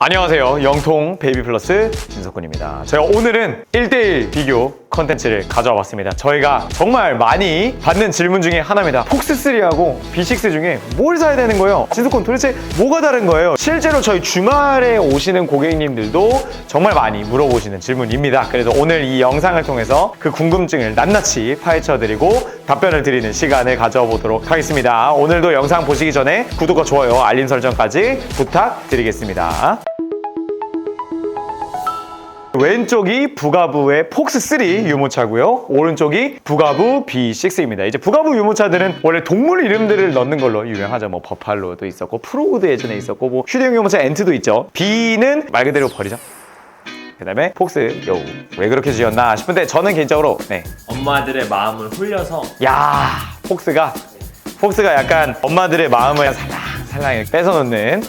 안녕하세요. 영통 베이비 플러스 진석군입니다. 제가 오늘은 1대1 비교 컨텐츠를 가져와 봤습니다. 저희가 정말 많이 받는 질문 중에 하나입니다. 폭스3하고 B6 중에 뭘 사야 되는 거예요? 진석군 도대체 뭐가 다른 거예요? 실제로 저희 주말에 오시는 고객님들도 정말 많이 물어보시는 질문입니다. 그래서 오늘 이 영상을 통해서 그 궁금증을 낱낱이 파헤쳐드리고 답변을 드리는 시간을 가져보도록 하겠습니다. 오늘도 영상 보시기 전에 구독과 좋아요, 알림 설정까지 부탁드리겠습니다. 왼쪽이 부가부의 폭스3 유모차고요. 오른쪽이 부가부 B6입니다. 이제 부가부 유모차들은 원래 동물 이름들을 넣는 걸로 유명하죠. 뭐 버팔로도 있었고 프로우드 예전에 있었고 뭐 휴대용 유모차 엔트도 있죠. B는 말 그대로 버리죠. 그 다음에 폭스, 요, 왜 그렇게 지었나 싶은데 저는 개인적으로 엄마들의 마음을 홀려서 폭스가 약간 엄마들의 마음을 살랑살랑 뺏어놓는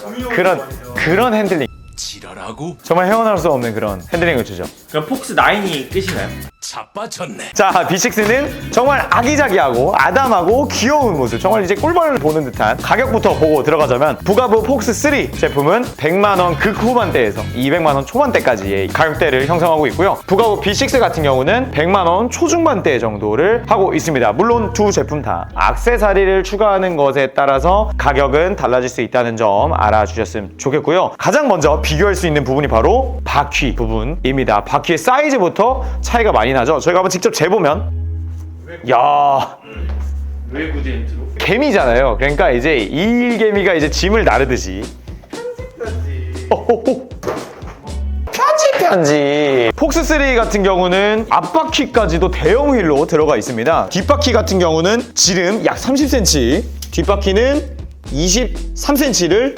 그런 핸들링, 지랄하고 정말 헤어나올 수 없는 그런 핸들링을 주죠. 그럼 폭스9이 끝인가요? 자빠졌네. 자, B6는 정말 아기자기하고 아담하고 귀여운 모습, 정말 이제 꿀벌을 보는 듯한 가격부터 보고 들어가자면 부가부 폭스3 제품은 100만원 극후반대에서 200만원 초반대까지의 가격대를 형성하고 있고요. 부가부 B6 같은 경우는 100만원 초중반대 정도를 하고 있습니다. 물론 두 제품 다 액세서리를 추가하는 것에 따라서 가격은 달라질 수 있다는 점 알아주셨으면 좋겠고요. 가장 먼저 비교할 수 있는 부분이 바로 바퀴 부분입니다. 바퀴의 사이즈부터 차이가 많이 나죠. 저희가 한번 직접 재보면 왜 굳이 엔트로? 개미잖아요. 그러니까 이제 이 개미가 이제 짐을 나르듯이 편지. 폭스3 같은 경우는 앞바퀴까지도 대형 휠로 들어가 있습니다. 뒷바퀴 같은 경우는 지름 약 30cm, 뒷바퀴는 23cm를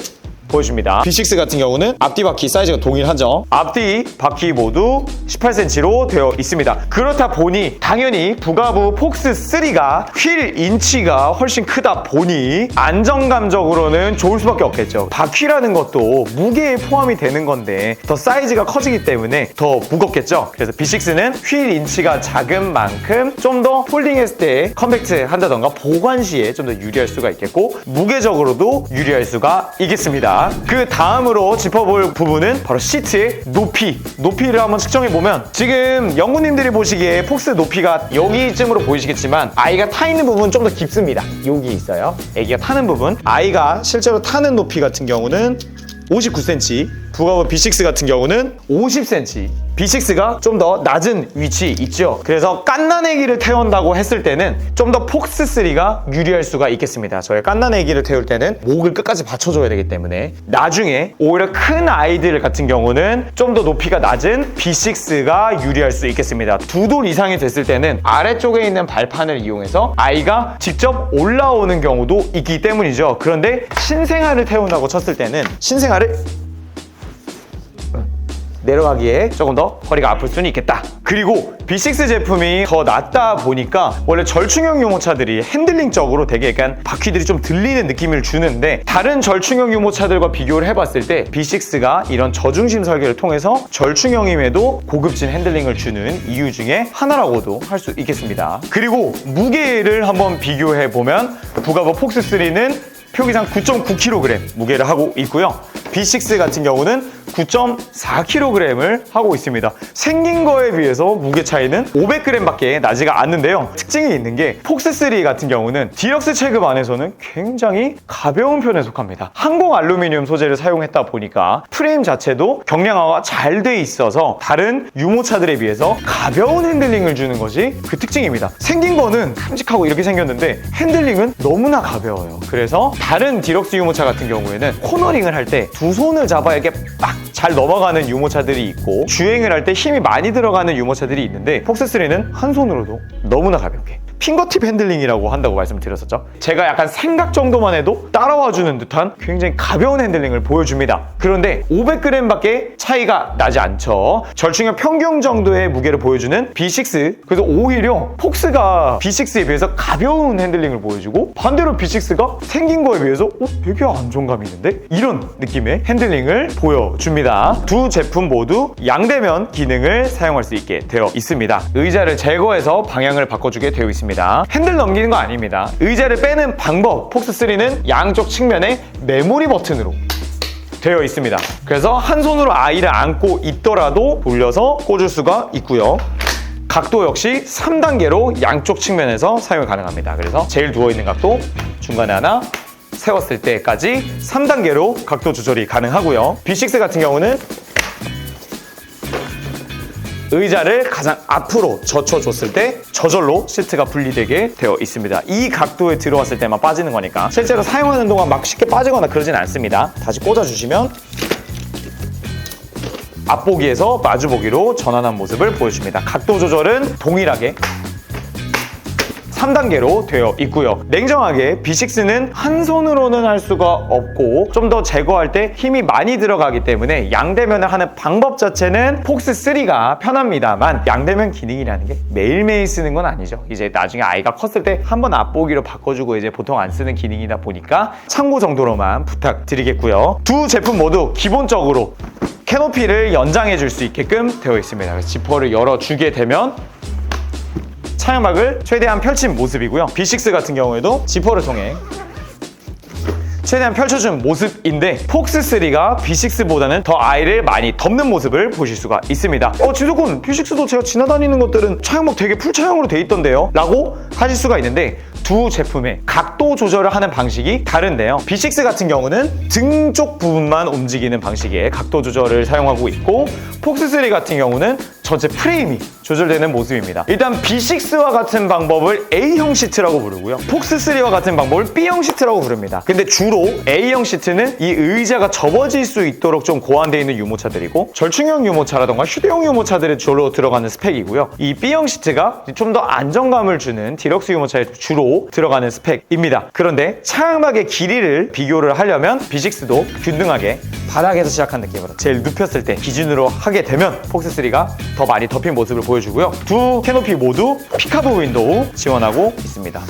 보여줍니다. B6 같은 경우는 앞뒤 바퀴 사이즈가 동일하죠. 앞뒤 바퀴 모두 18cm로 되어 있습니다. 그렇다 보니 당연히 부가부 폭스3가 휠 인치가 훨씬 크다 보니 안정감적으로는 좋을 수밖에 없겠죠. 바퀴라는 것도 무게에 포함이 되는 건데 더 사이즈가 커지기 때문에 더 무겁겠죠. 그래서 B6는 휠 인치가 작은 만큼 좀 더 폴딩했을 때 컴팩트 한다던가 보관 시에 좀 더 유리할 수가 있겠고 무게적으로도 유리할 수가 있겠습니다. 그 다음으로 짚어볼 부분은 바로 시트의 높이를 한번 측정해보면 지금 영구님들이 보시기에 폭스 높이가 여기쯤으로 보이시겠지만 아이가 타 있는 부분은 좀 더 깊습니다. 여기 있어요. 애기가 타는 부분. 아이가 실제로 타는 높이 같은 경우는 59cm, 부가부 B6 같은 경우는 50cm. B6가 좀 더 낮은 위치 있죠. 그래서 갓난애기를 태운다고 했을 때는 좀 더 폭스3가 유리할 수가 있겠습니다. 저희 갓난애기를 태울 때는 목을 끝까지 받쳐줘야 되기 때문에 나중에 오히려 큰 아이들 같은 경우는 좀 더 높이가 낮은 B6가 유리할 수 있겠습니다. 두 돌 이상이 됐을 때는 아래쪽에 있는 발판을 이용해서 아이가 직접 올라오는 경우도 있기 때문이죠. 그런데 신생아를 태운다고 쳤을 때는 신생아를 내려가기에 조금 더 허리가 아플 수는 있겠다. 그리고 B6 제품이 더 낫다 보니까 원래 절충형 유모차들이 핸들링적으로 되게 약간 바퀴들이 좀 들리는 느낌을 주는데 다른 절충형 유모차들과 비교를 해봤을 때 B6가 이런 저중심 설계를 통해서 절충형임에도 고급진 핸들링을 주는 이유 중에 하나라고도 할 수 있겠습니다. 그리고 무게를 한번 비교해보면 부가부 폭스3는 표기상 9.9kg 무게를 하고 있고요. B6 같은 경우는 9.4kg을 하고 있습니다. 생긴 거에 비해서 무게 차이는 500g밖에 나지가 않는데요. 특징이 있는 게 폭스3 같은 경우는 디럭스 체급 안에서는 굉장히 가벼운 편에 속합니다. 항공 알루미늄 소재를 사용했다 보니까 프레임 자체도 경량화가 잘 돼 있어서 다른 유모차들에 비해서 가벼운 핸들링을 주는 것이 그 특징입니다. 생긴 거는 큼직하고 이렇게 생겼는데 핸들링은 너무나 가벼워요. 그래서 다른 디럭스 유모차 같은 경우에는 코너링을 할 때 두 손을 잡아야 이렇게 막 잘 넘어가는 유모차들이 있고 주행을 할 때 힘이 많이 들어가는 유모차들이 있는데 폭스3는 한 손으로도 너무나 가볍게 핑거팁 핸들링이라고 한다고 말씀드렸었죠. 제가 약간 생각 정도만 해도 따라와주는 듯한 굉장히 가벼운 핸들링을 보여줍니다. 그런데 500g밖에 차이가 나지 않죠. 절충형 평균 정도의 무게를 보여주는 B6. 그래서 오히려 폭스가 B6에 비해서 가벼운 핸들링을 보여주고 반대로 B6가 생긴 거에 비해서 되게 안정감이 있는데? 이런 느낌의 핸들링을 보여줍니다. 두 제품 모두 양대면 기능을 사용할 수 있게 되어 있습니다. 의자를 제거해서 방향을 바꿔주게 되어 있습니다. 핸들 넘기는 거 아닙니다. 의자를 빼는 방법, 폭스3는 양쪽 측면에 메모리 버튼으로 되어 있습니다. 그래서 한 손으로 아이를 안고 있더라도 돌려서 꽂을 수가 있고요. 각도 역시 3단계로 양쪽 측면에서 사용이 가능합니다. 그래서 제일 누워있는 각도, 중간에 하나, 세웠을 때까지 3단계로 각도 조절이 가능하고요. B6 같은 경우는 의자를 가장 앞으로 젖혀줬을 때 저절로 시트가 분리되게 되어 있습니다. 이 각도에 들어왔을 때만 빠지는 거니까 실제로 사용하는 동안 막 쉽게 빠지거나 그러진 않습니다. 다시 꽂아주시면 앞보기에서 마주보기로 전환한 모습을 보여줍니다. 각도 조절은 동일하게 3단계로 되어 있고요. 냉정하게 B6는 한 손으로는 할 수가 없고 좀 더 제거할 때 힘이 많이 들어가기 때문에 양대면을 하는 방법 자체는 폭스3가 편합니다만 양대면 기능이라는 게 매일매일 쓰는 건 아니죠. 이제 나중에 아이가 컸을 때 한번 앞보기로 바꿔주고 이제 보통 안 쓰는 기능이다 보니까 참고 정도로만 부탁드리겠고요. 두 제품 모두 기본적으로 캐노피를 연장해 줄 수 있게끔 되어 있습니다. 그래서 지퍼를 열어주게 되면 차량막을 최대한 펼친 모습이고요. B6 같은 경우에도 지퍼를 통해 최대한 펼쳐준 모습인데 폭스3가 B6보다는 더 아이를 많이 덮는 모습을 보실 수가 있습니다. 진석군, B6도 제가 지나다니는 것들은 차량막 되게 풀차량으로 돼 있던데요? 라고 하실 수가 있는데 두 제품의 각도 조절을 하는 방식이 다른데요. B6 같은 경우는 등 쪽 부분만 움직이는 방식의 각도 조절을 사용하고 있고 폭스3 같은 경우는 전체 프레임이 조절되는 모습입니다. 일단 B6와 같은 방법을 A형 시트라고 부르고요. 폭스3와 같은 방법을 B형 시트라고 부릅니다. 근데 주로 A형 시트는 이 의자가 접어질 수 있도록 좀 고안되어 있는 유모차들이고 절충형 유모차라던가 휴대용 유모차들이 주로 들어가는 스펙이고요. 이 B형 시트가 좀 더 안정감을 주는 디럭스 유모차에 주로 들어가는 스펙입니다. 그런데 차량막의 길이를 비교를 하려면 B6도 균등하게 바닥에서 시작한 느낌으로 제일 눕혔을 때 기준으로 하게 되면 폭스3가 더 많이 덮인 모습을 보여주고요. 두 캐노피 모두 피카브 윈도우 지원하고 있습니다.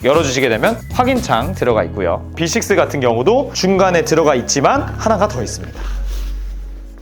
열어주시게 되면 확인창 들어가 있고요. B6 같은 경우도 중간에 들어가 있지만 하나가 더 있습니다.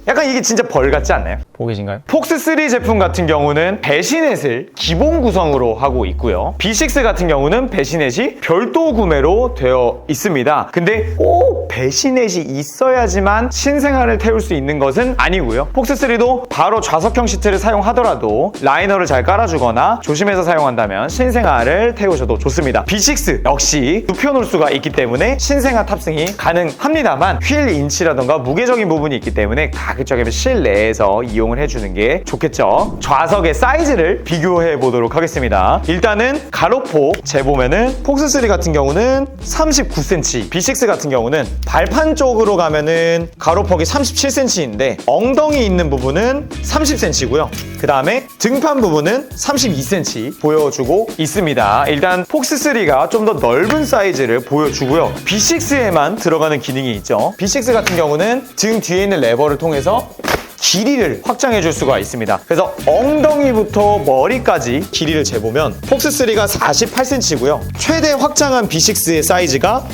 약간 이게 진짜 벌 같지 않나요? 보고 계신가요? 폭스3 제품 같은 경우는 배시넷을 기본 구성으로 하고 있고요. B6 같은 경우는 배시넷이 별도 구매로 되어 있습니다. 근데 꼭 배시넷이 있어야지만 신생아를 태울 수 있는 것은 아니고요. 폭스3도 바로 좌석형 시트를 사용하더라도 라이너를 잘 깔아주거나 조심해서 사용한다면 신생아를 태우셔도 좋습니다. B6 역시 눕혀놓을 수가 있기 때문에 신생아 탑승이 가능합니다만 휠 인치라던가 무게적인 부분이 있기 때문에 가급적이면 실내에서 이용을 해주는 게 좋겠죠. 좌석의 사이즈를 비교해 보도록 하겠습니다. 일단은 가로폭 재보면은 폭스3 같은 경우는 39cm, B6 같은 경우는 발판 쪽으로 가면은 가로폭이 37cm인데 엉덩이 있는 부분은 30cm고요. 그 다음에 등판 부분은 32cm 보여주고 있습니다. 일단 폭스3가 좀 더 넓은 사이즈를 보여주고요. B6에만 들어가는 기능이 있죠. B6 같은 경우는 등 뒤에 있는 레버를 통해서 길이를 확장해 줄 수가 있습니다. 그래서 엉덩이부터 머리까지 길이를 재보면 폭스3가 48cm고요. 최대 확장한 B6의 사이즈가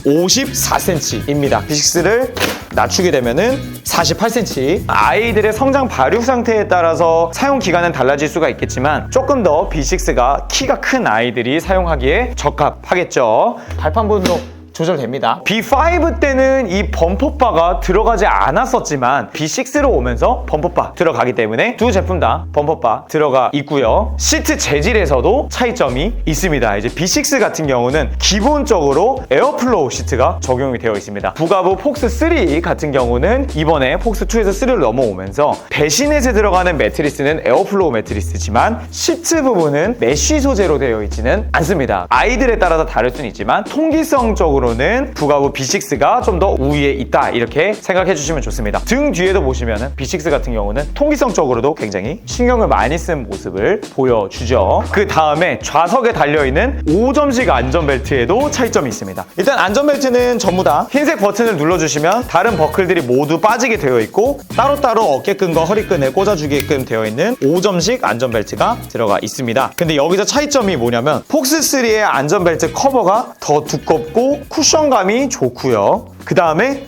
54cm입니다. B6를 낮추게 되면은 48cm. 아이들의 성장 발육 상태에 따라서 사용 기간은 달라질 수가 있겠지만 조금 더 B6가 키가 큰 아이들이 사용하기에 적합하겠죠. 발판 부분도 조절됩니다. B5 때는 이 범퍼바가 들어가지 않았었지만 B6로 오면서 범퍼바 들어가기 때문에 두 제품 다 범퍼바 들어가 있고요. 시트 재질에서도 차이점이 있습니다. 이제 B6 같은 경우는 기본적으로 에어플로우 시트가 적용이 되어 있습니다. 부가부 폭스3 같은 경우는 이번에 폭스2에서 3를 넘어오면서 배시넷에 들어가는 매트리스는 에어플로우 매트리스지만 시트 부분은 메쉬 소재로 되어 있지는 않습니다. 아이들에 따라서 다를 수는 있지만 통기성적으로 는 부가부 B6가 좀 더 우위에 있다 이렇게 생각해 주시면 좋습니다. 등 뒤에도 보시면은 B6 같은 경우는 통기성적으로도 굉장히 신경을 많이 쓴 모습을 보여주죠. 그 다음에 좌석에 달려있는 5점식 안전벨트에도 차이점이 있습니다. 일단 안전벨트는 전부 다 흰색 버튼을 눌러주시면 다른 버클들이 모두 빠지게 되어 있고 따로따로 어깨끈과 허리끈에 꽂아주게끔 되어 있는 5점식 안전벨트가 들어가 있습니다. 근데 여기서 차이점이 뭐냐면 폭스3의 안전벨트 커버가 더 두껍고 쿠션감이 좋고요. 그 다음에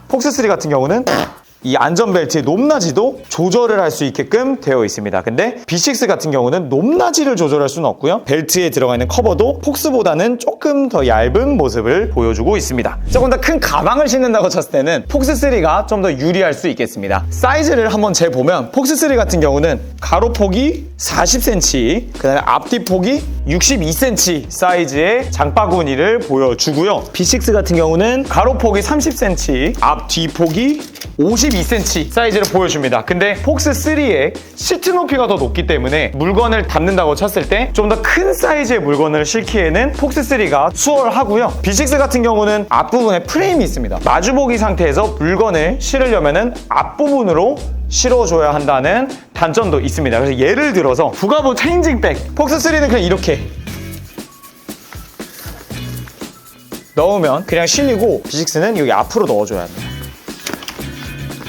폭스3 같은 경우는 이 안전벨트의 높낮이도 조절을 할 수 있게끔 되어 있습니다. 근데 B6 같은 경우는 높낮이를 조절할 수는 없고요. 벨트에 들어가 있는 커버도 폭스보다는 조금 더 얇은 모습을 보여주고 있습니다. 조금 더 큰 가방을 신는다고 쳤을 때는 폭스3가 좀 더 유리할 수 있겠습니다. 사이즈를 한번 재보면 폭스3 같은 경우는 가로폭이 40cm, 그 다음에 앞뒤 폭이 62cm 사이즈의 장바구니를 보여주고요. B6 같은 경우는 가로폭이 30cm, 앞뒤 폭이 52cm 사이즈를 보여줍니다. 근데 폭스3의 시트 높이가 더 높기 때문에 물건을 담는다고 쳤을 때 좀 더 큰 사이즈의 물건을 싣기에는 폭스3가 수월하고요. B6 같은 경우는 앞부분에 프레임이 있습니다. 마주보기 상태에서 물건을 실으려면은 앞부분으로 실어줘야 한다는 단점도 있습니다. 그래서 예를 들어서 부가부 체인징백, 폭스3는 그냥 이렇게 넣으면 그냥 실리고 B6는 여기 앞으로 넣어줘야 합니다.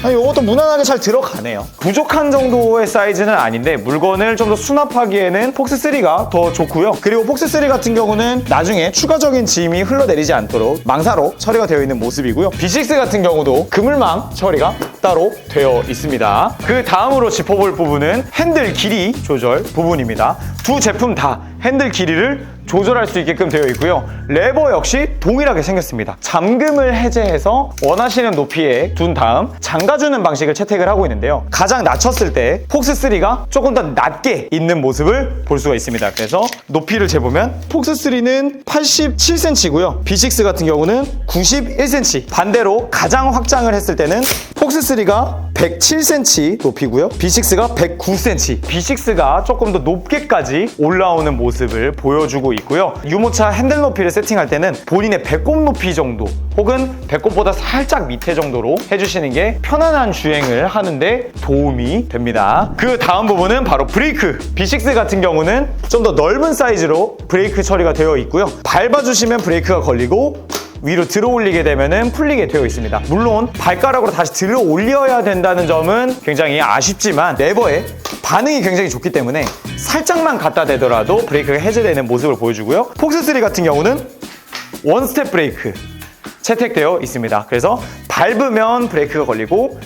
이것도 무난하게 잘 들어가네요. 부족한 정도의 사이즈는 아닌데 물건을 좀 더 수납하기에는 폭스3가 더 좋고요. 그리고 폭스3 같은 경우는 나중에 추가적인 짐이 흘러내리지 않도록 망사로 처리가 되어 있는 모습이고요. B6 같은 경우도 그물망 처리가 따로 되어 있습니다. 그 다음으로 짚어볼 부분은 핸들 길이 조절 부분입니다. 두 제품 다 핸들 길이를 조절할 수 있게끔 되어 있고요. 레버 역시 동일하게 생겼습니다. 잠금을 해제해서 원하시는 높이에 둔 다음 잠가주는 방식을 채택을 하고 있는데요. 가장 낮췄을 때 폭스3가 조금 더 낮게 있는 모습을 볼 수가 있습니다. 그래서 높이를 재보면 폭스3는 87cm고요. B6 같은 경우는 91cm. 반대로 가장 확장을 했을 때는 폭스3가 107cm 높이고요. B6가 109cm. B6가 조금 더 높게까지 올라오는 모습을 보여주고 있고요. 유모차 핸들 높이를 세팅할 때는 본인의 배꼽 높이 정도 혹은 배꼽보다 살짝 밑에 정도로 해주시는 게 편안한 주행을 하는데 도움이 됩니다. 그 다음 부분은 바로 브레이크. B6 같은 경우는 좀 더 넓은 사이즈로 브레이크 처리가 되어 있고요. 밟아주시면 브레이크가 걸리고 위로 들어 올리게 되면은 풀리게 되어 있습니다. 물론 발가락으로 다시 들어 올려야 된다는 점은 굉장히 아쉽지만 레버의 반응이 굉장히 좋기 때문에 살짝만 갖다 대더라도 브레이크가 해제되는 모습을 보여주고요. 폭스3 같은 경우는 원스텝 브레이크 채택되어 있습니다. 그래서 밟으면 브레이크가 걸리고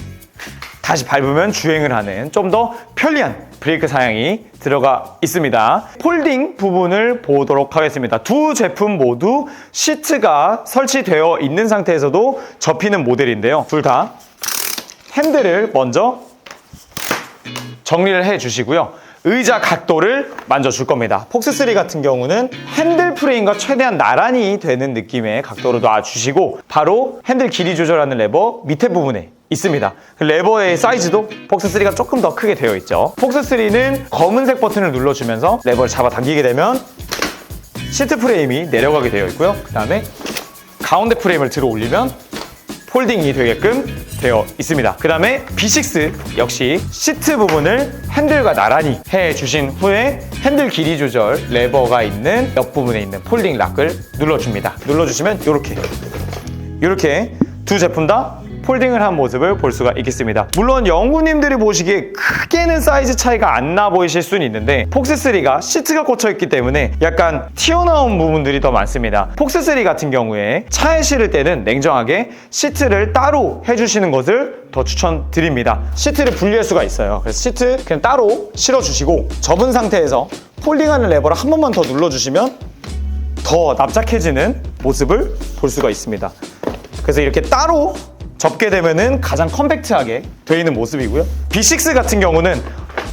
다시 밟으면 주행을 하는 좀 더 편리한 브레이크 사양이 들어가 있습니다. 폴딩 부분을 보도록 하겠습니다. 두 제품 모두 시트가 설치되어 있는 상태에서도 접히는 모델인데요. 둘 다 핸들을 먼저 정리를 해 주시고요. 의자 각도를 만져줄 겁니다. 폭스3 같은 경우는 핸들 프레임과 최대한 나란히 되는 느낌의 각도로 놔주시고 바로 핸들 길이 조절하는 레버 밑에 부분에 있습니다. 레버의 사이즈도 폭스3가 조금 더 크게 되어 있죠. 폭스3는 검은색 버튼을 눌러주면서 레버를 잡아당기게 되면 시트 프레임이 내려가게 되어 있고요. 그 다음에 가운데 프레임을 들어 올리면 폴딩이 되게끔 되어 있습니다. 그 다음에 B6 역시 시트 부분을 핸들과 나란히 해주신 후에 핸들 길이 조절 레버가 있는 옆부분에 있는 폴딩 락을 눌러줍니다. 눌러주시면 이렇게 두 제품 다 폴딩을 한 모습을 볼 수가 있겠습니다. 물론 영구님들이 보시기에 크게는 사이즈 차이가 안 나 보이실 수는 있는데 폭스3가 시트가 꽂혀있기 때문에 약간 튀어나온 부분들이 더 많습니다. 폭스3 같은 경우에 차에 실을 때는 냉정하게 시트를 따로 해주시는 것을 더 추천드립니다. 시트를 분리할 수가 있어요. 그래서 시트 그냥 따로 실어주시고 접은 상태에서 폴딩하는 레버를 한 번만 더 눌러주시면 더 납작해지는 모습을 볼 수가 있습니다. 그래서 이렇게 따로 접게 되면은 가장 컴팩트하게 되어 있는 모습이고요. B6 같은 경우는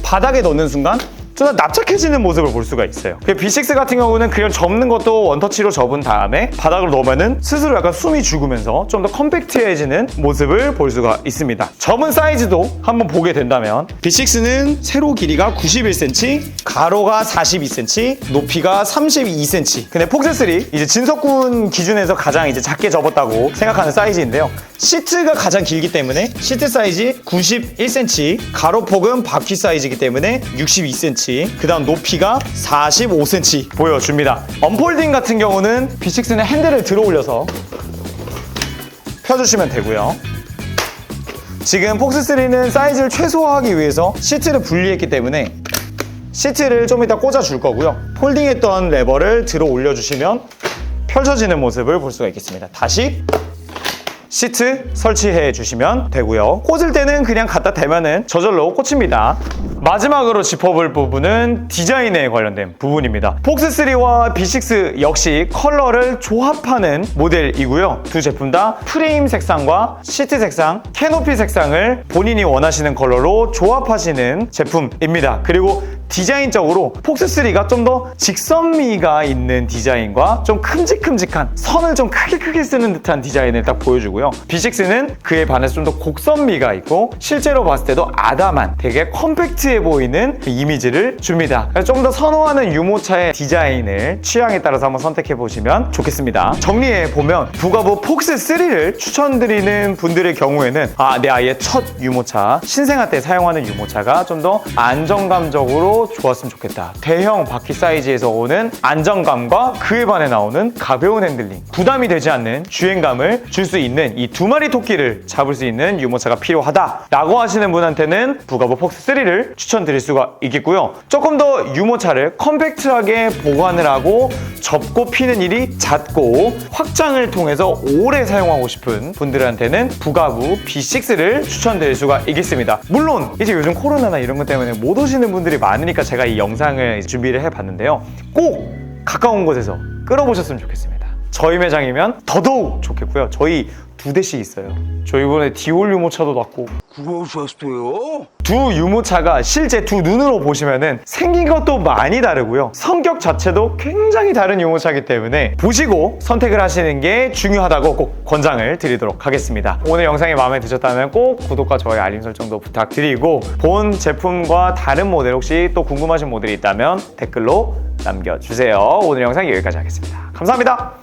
바닥에 넣는 순간 좀 더 납작해지는 모습을 볼 수가 있어요. B6 같은 경우는 그냥 접는 것도 원터치로 접은 다음에 바닥으로 넣으면은 스스로 약간 숨이 죽으면서 좀 더 컴팩트해지는 모습을 볼 수가 있습니다. 접은 사이즈도 한번 보게 된다면 B6는 세로 길이가 91cm, 가로가 42cm, 높이가 32cm. 근데 폭스3 이제 진석군 기준에서 가장 이제 작게 접었다고 생각하는 사이즈인데요. 시트가 가장 길기 때문에 시트 사이즈 91cm, 가로폭은 바퀴 사이즈이기 때문에 62cm, 그 다음 높이가 45cm 보여줍니다. 언폴딩 같은 경우는 B6는 핸들을 들어 올려서 펴주시면 되고요. 지금 폭스3는 사이즈를 최소화하기 위해서 시트를 분리했기 때문에 시트를 좀 이따 꽂아줄 거고요. 폴딩했던 레버를 들어 올려주시면 펼쳐지는 모습을 볼 수가 있겠습니다. 다시 시트 설치해 주시면 되고요. 꽂을 때는 그냥 갖다 대면은 저절로 꽂힙니다. 마지막으로 짚어볼 부분은 디자인에 관련된 부분입니다. 폭스3와 B6 역시 컬러를 조합하는 모델이고요. 두 제품 다 프레임 색상과 시트 색상, 캐노피 색상을 본인이 원하시는 컬러로 조합하시는 제품입니다. 그리고 디자인적으로 폭스3가 좀 더 직선미가 있는 디자인과 좀 큼직큼직한 선을 좀 크게 쓰는 듯한 디자인을 딱 보여주고요. B6는 그에 반해서 좀 더 곡선미가 있고 실제로 봤을 때도 아담한 되게 컴팩트해 보이는 이미지를 줍니다. 그래서 좀 더 선호하는 유모차의 디자인을 취향에 따라서 한번 선택해 보시면 좋겠습니다. 정리해 보면 부가보 폭스3를 추천드리는 분들의 경우에는 내 아이의 첫 유모차, 신생아 때 사용하는 유모차가 좀 더 안정감적으로 좋았으면 좋겠다. 대형 바퀴 사이즈에서 오는 안정감과 그에 반해 나오는 가벼운 핸들링, 부담이 되지 않는 주행감을 줄 수 있는 이 두 마리 토끼를 잡을 수 있는 유모차가 필요하다라고 하시는 분한테는 부가보 폭스3를 추천드릴 수가 있겠고요. 조금 더 유모차를 컴팩트하게 보관을 하고 접고 피는 일이 잦고 확장을 통해서 오래 사용하고 싶은 분들한테는 부가부 B6를 추천드릴 수가 있겠습니다. 물론 이제 요즘 코로나나 이런 것 때문에 못 오시는 분들이 많으니까 제가 이 영상을 준비를 해봤는데요. 꼭 가까운 곳에서 끌어보셨으면 좋겠습니다. 저희 매장이면 더더욱 좋겠고요. 저희 2대씩 있어요. 저 이번에 디올 유모차도 놨고. 그러셨어요? 두 유모차가 실제 두 눈으로 보시면은 생긴 것도 많이 다르고요. 성격 자체도 굉장히 다른 유모차이기 때문에 보시고 선택을 하시는 게 중요하다고 꼭 권장을 드리도록 하겠습니다. 오늘 영상이 마음에 드셨다면 꼭 구독과 좋아요, 알림 설정도 부탁드리고 본 제품과 다른 모델 혹시 또 궁금하신 모델이 있다면 댓글로 남겨주세요. 오늘 영상 여기까지 하겠습니다. 감사합니다.